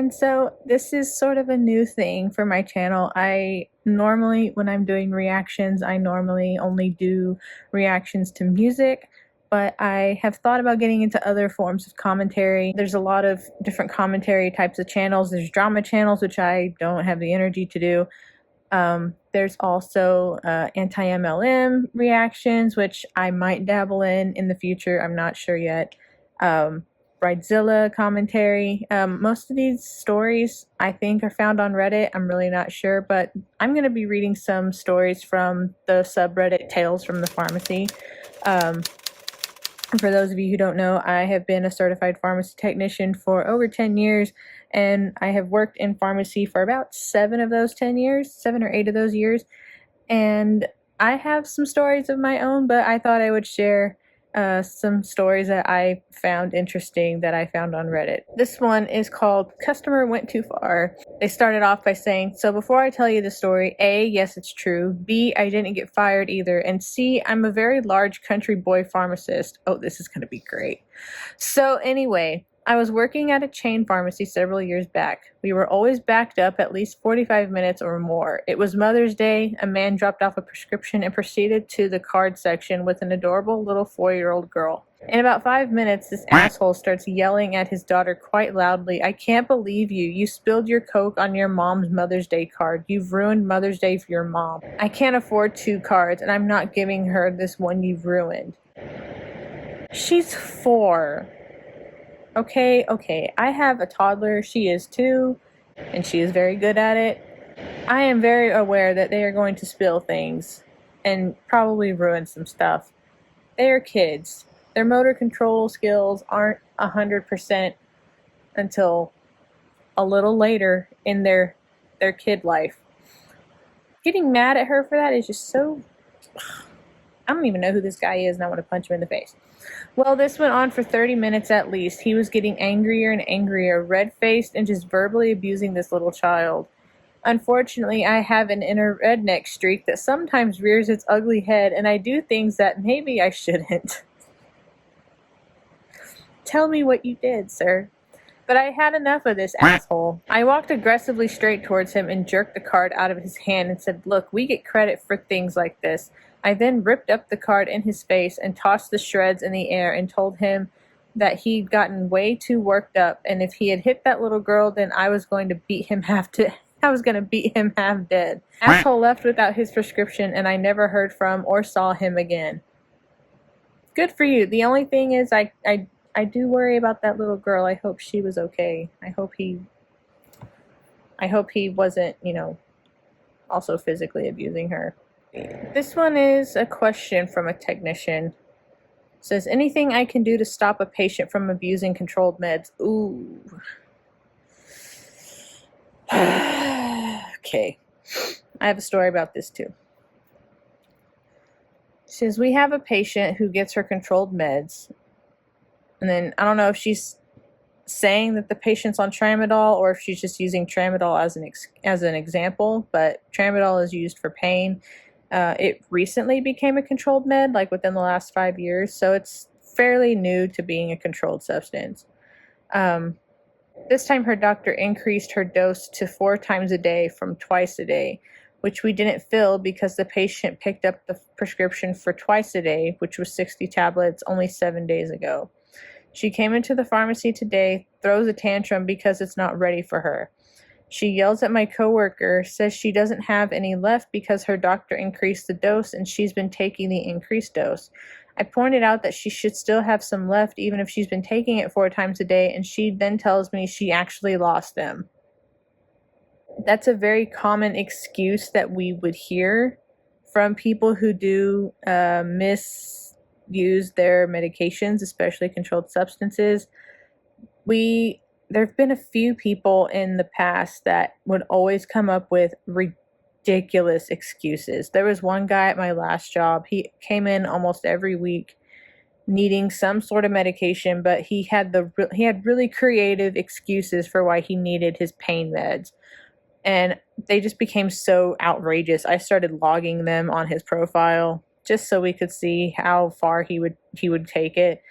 everyone. So this is sort of a new thing for my channel. I normally, when I'm doing reactions, I normally only do reactions to music, but I have thought about getting into other forms of commentary. There's a lot of different commentary types of channels. There's drama channels, which I don't have the energy to do. There's also anti-MLM reactions, which I might dabble in the future. I'm not sure yet. Bridezilla commentary. Most of these stories I think are found on Reddit. I'm really not sure, but I'm going to be reading some stories from the subreddit Tales from the Pharmacy. For those of you who don't know, I have been a certified pharmacy technician for over 10 years, and I have worked in pharmacy for about 7 of those 10 years, 7 or 8 of those years, and I have some stories of my own, but I thought I would share some stories that I found interesting that I found on Reddit. This one is called Customer Went Too Far. They started off by saying, so before I tell you the story, A, yes, it's true. B, I didn't get fired either. And C, I'm a very large country boy pharmacist. Oh, this is going to be great. So anyway, I was working at a chain pharmacy several years back. We were always backed up at least 45 minutes or more. It was Mother's Day. A man dropped off a prescription and proceeded to the card section with an adorable little 4-year-old girl. In about 5 minutes, this asshole starts yelling at his daughter quite loudly, I can't believe you. You spilled your Coke on your mom's Mother's Day card. You've ruined Mother's Day for your mom. I can't afford 2 cards, and I'm not giving her this one you've ruined. She's 4. Okay, I have a toddler. She is 2, and she is very good at it. I am very aware that they are going to spill things and probably ruin some stuff. They are kids. Their motor control skills aren't 100% until a little later in their kid life. Getting mad at her for that is just so... I don't even know who this guy is, and I want to punch him in the face. Well, this went on for 30 minutes at least. He was getting angrier and angrier, red-faced, and just verbally abusing this little child. Unfortunately, I have an inner redneck streak that sometimes rears its ugly head, and I do things that maybe I shouldn't. Tell me what you did, sir. But I had enough of this asshole. I walked aggressively straight towards him and jerked the card out of his hand and said, look, we get credit for things like this. I then ripped up the card in his face and tossed the shreds in the air and told him that he'd gotten way too worked up, and if he had hit that little girl, then I was going to beat him half dead. Asshole left without his prescription, and I never heard from or saw him again. Good for you. The only thing is I do worry about that little girl. I hope she was okay. I hope he wasn't, also physically abusing her. This one is a question from a technician. It says, anything I can do to stop a patient from abusing controlled meds? Ooh. Okay. I have a story about this too. It says, we have a patient who gets her controlled meds. And then I don't know if she's saying that the patient's on tramadol or if she's just using tramadol as an example, but tramadol is used for pain. It recently became a controlled med, like within the last 5 years, so it's fairly new to being a controlled substance. This time her doctor increased her dose to 4 times a day from twice a day, which we didn't fill because the patient picked up the prescription for twice a day, which was 60 tablets, only 7 days ago. She came into the pharmacy today, throws a tantrum because it's not ready for her. She yells at my coworker, says she doesn't have any left because her doctor increased the dose and she's been taking the increased dose. I pointed out that she should still have some left even if she's been taking it 4 times a day, and she then tells me she actually lost them. That's a very common excuse that we would hear from people who do misuse their medications, especially controlled substances. There have been a few people in the past that would always come up with ridiculous excuses. There was one guy at my last job. He came in almost every week needing some sort of medication, but he had really creative excuses for why he needed his pain meds. And they just became so outrageous. I started logging them on his profile just so we could see how far he would take it.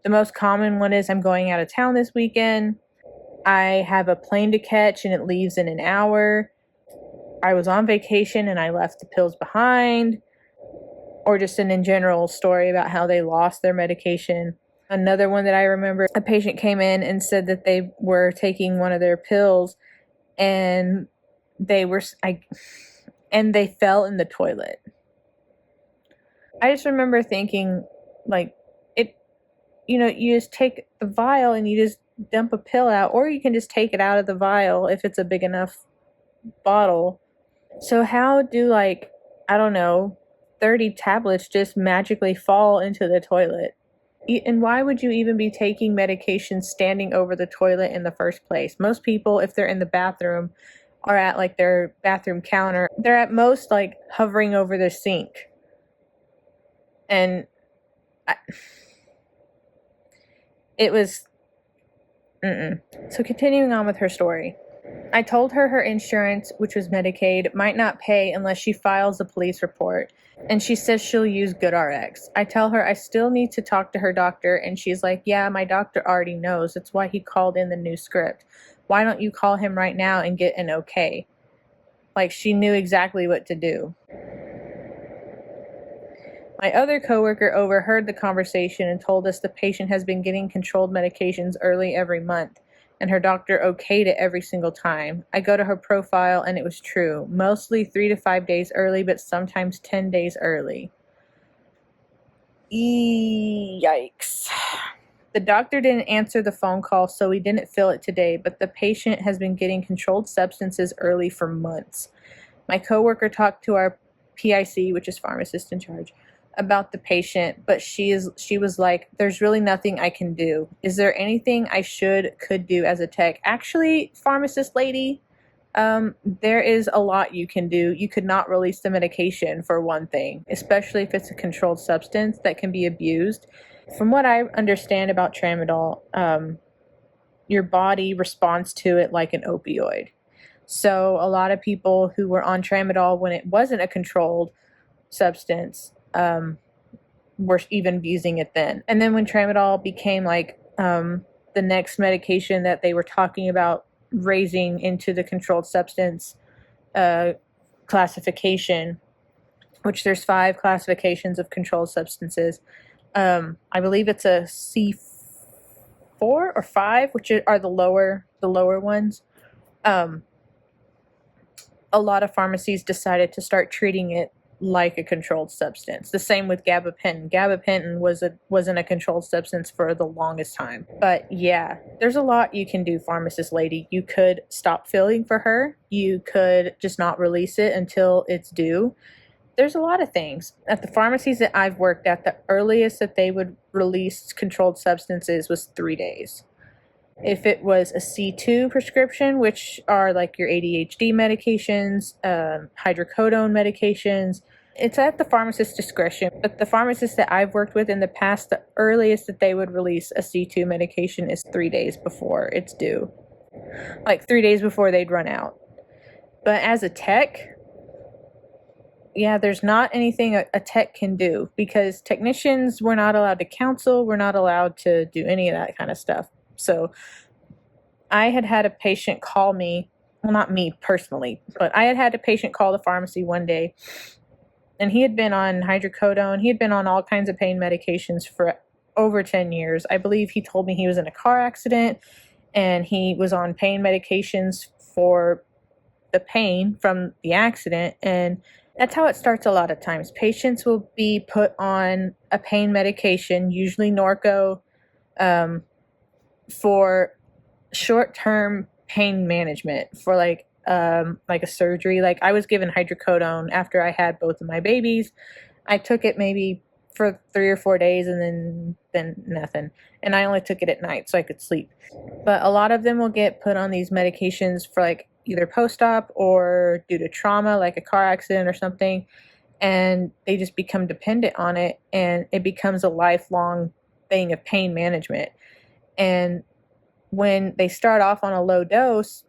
The most common one is, I'm going out of town this weekend. I have a plane to catch and it leaves in an hour. I was on vacation and I left the pills behind. Or just an in general story about how they lost their medication. Another one that I remember, a patient came in and said that they were taking one of their pills and they fell in the toilet. I just remember thinking, like, you just take the vial and you just dump a pill out, or you can just take it out of the vial if it's a big enough bottle. So how do, I don't know, 30 tablets just magically fall into the toilet? And why would you even be taking medication standing over the toilet in the first place? Most people, if they're in the bathroom, are at their bathroom counter. They're at most hovering over the sink. And it was So continuing on with her story. I told her her insurance, which was Medicaid, might not pay unless she files a police report, and she says she'll use GoodRx. I tell her I still need to talk to her doctor, and she's like, yeah, my doctor already knows. That's why he called in the new script. Why don't you call him right now and get an okay? She knew exactly what to do. My other coworker overheard the conversation and told us the patient has been getting controlled medications early every month, and her doctor okayed it every single time. I go to her profile and it was true. Mostly 3 to 5 days early, but sometimes 10 days early. Yikes. The doctor didn't answer the phone call, so we didn't fill it today, but the patient has been getting controlled substances early for months. My coworker talked to our PIC, which is pharmacist in charge, about the patient, but she was like, there's really nothing I can do. Is there anything I could do as a tech? Actually, pharmacist lady, there is a lot you can do. You could not release the medication, for one thing, especially if it's a controlled substance that can be abused. From what I understand about tramadol, your body responds to it like an opioid. So a lot of people who were on tramadol when it wasn't a controlled substance were even abusing it then. And then when tramadol became the next medication that they were talking about raising into the controlled substance classification, which there's 5 classifications of controlled substances. I believe it's a C4 or 5, which are the lower ones. A lot of pharmacies decided to start treating it like a controlled substance. The same with gabapentin. Gabapentin wasn't a controlled substance for the longest time. But yeah, there's a lot you can do, pharmacist lady. You could stop filling for her. You could just not release it until it's due. There's a lot of things. At the pharmacies that I've worked at, the earliest that they would release controlled substances was 3 days. If it was a C2 prescription, which are your ADHD medications, hydrocodone medications, it's at the pharmacist's discretion. But the pharmacists that I've worked with in the past, the earliest that they would release a C2 medication is 3 days before it's due. 3 days before they'd run out. But as a tech, yeah, there's not anything a tech can do, because technicians, we're not allowed to counsel, we're not allowed to do any of that kind of stuff. So I had a patient call me, well, not me personally, but I had a patient call the pharmacy one day, and he had been on hydrocodone. He had been on all kinds of pain medications for over 10 years. I believe he told me he was in a car accident, and he was on pain medications for the pain from the accident. And that's how it starts a lot of times. Patients will be put on a pain medication, usually Norco, for short-term pain management, for a surgery. I was given hydrocodone after I had both of my babies. I took it maybe for 3 or 4 days, and then nothing. And I only took it at night so I could sleep. But a lot of them will get put on these medications for either post-op or due to trauma, like a car accident or something, and they just become dependent on it, and it becomes a lifelong thing of pain management. And when they start off on a low dose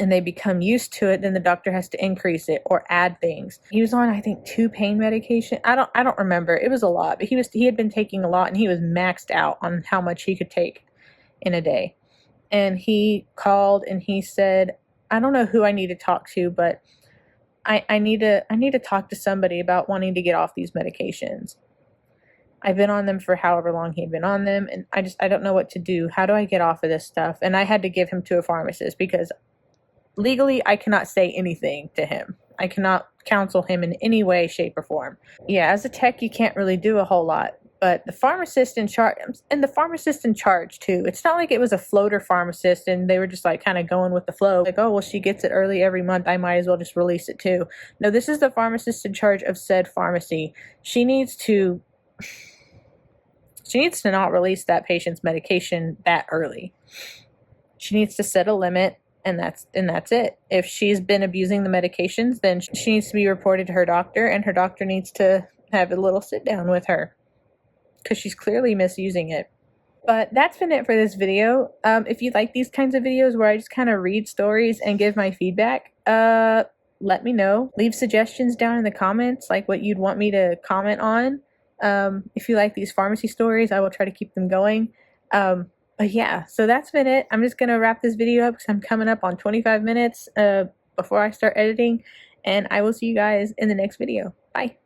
and they become used to it, then the doctor has to increase it or add things. He was on, I think, 2 pain medication. I don't remember. It was a lot, but he had been taking a lot, and he was maxed out on how much he could take in a day. and he called and he said, I don't know who I need to talk to, but I need to talk to somebody about wanting to get off these medications. I've been on them for however long he'd been on them, and I don't know what to do. How do I get off of this stuff? And I had to give him to a pharmacist because legally I cannot say anything to him. I cannot counsel him in any way, shape, or form. Yeah, as a tech, you can't really do a whole lot. But the pharmacist in charge, and the pharmacist in charge too. It's not like it was a floater pharmacist and they were just like kind of going with the flow. Like, oh, well, she gets it early every month. I might as well just release it too. No, this is the pharmacist in charge of said pharmacy. She needs to not release that patient's medication that early. She needs to set a limit, and that's it. If she's been abusing the medications, then she needs to be reported to her doctor, and her doctor needs to have a little sit down with her because she's clearly misusing it. But that's been it for this video. If you like these kinds of videos where I just kind of read stories and give my feedback, let me know. Leave suggestions down in the comments, like what you'd want me to comment on. If you like these pharmacy stories, I will try to keep them going. But yeah, so that's been it. I'm just going to wrap this video up because I'm coming up on 25 minutes before I start editing. And I will see you guys in the next video. Bye.